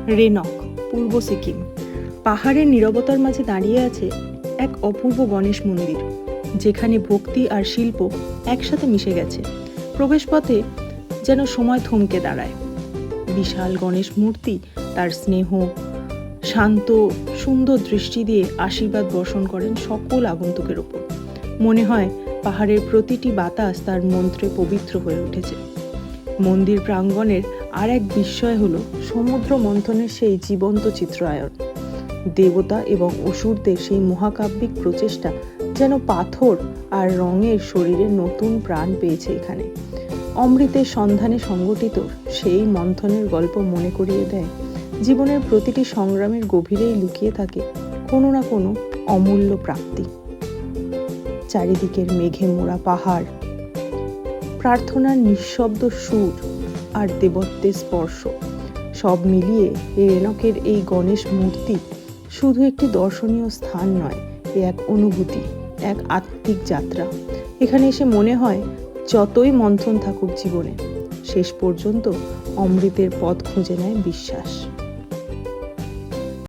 রেনক, পূর্ব সিকিম। পাহাড়ের নীরবতার মাঝে দাঁড়িয়ে আছে এক অপূর্ব গণেশ মন্দির, যেখানে ভক্তি আর শিল্প একসাথে মিশে গেছে। প্রবেশপথে যেন সময় থমকে দাঁড়ায়। বিশাল গণেশ মূর্তি তার স্নেহ, শান্ত, সুন্দর দৃষ্টি দিয়ে আশীর্বাদ বর্ষণ করেন সকল আগন্তুকের ওপর। মনে হয় পাহাড়ের প্রতিটি বাতাস তার মন্ত্রে পবিত্র হয়ে উঠেছে। মন্দির প্রাঙ্গণের আর এক বিস্ময় হলো সমুদ্র মন্থনের সেই জীবন্ত চিত্রায়ন। দেবতা এবং অসুরদের সেই মহাকাব্যিক প্রচেষ্টা যেন পাথর আর রঙের শরীরে নতুন প্রাণ পেয়েছে এখানে। অমৃতের সন্ধানে সংগঠিত সেই মন্থনের গল্প মনে করিয়ে দেয় জীবনের প্রতিটি সংগ্রামের গভীরেই লুকিয়ে থাকে কোনো না কোনো অমূল্য প্রাপ্তি। চারিদিকের মেঘে মোড়া পাহাড়, প্রার্থনার নিঃশব্দ সুর আর দেবত্বের স্পর্শ, সব মিলিয়ে রেনকের এই গণেশ মূর্তি শুধু একটি দর্শনীয় স্থান নয়, এ এক অনুভূতি, এক আত্মিক যাত্রা। এখানে এসে মনে হয় যতই মন্থন থাকুক জীবনে, শেষ পর্যন্ত অমৃতের পথ খুঁজে নেয় বিশ্বাস।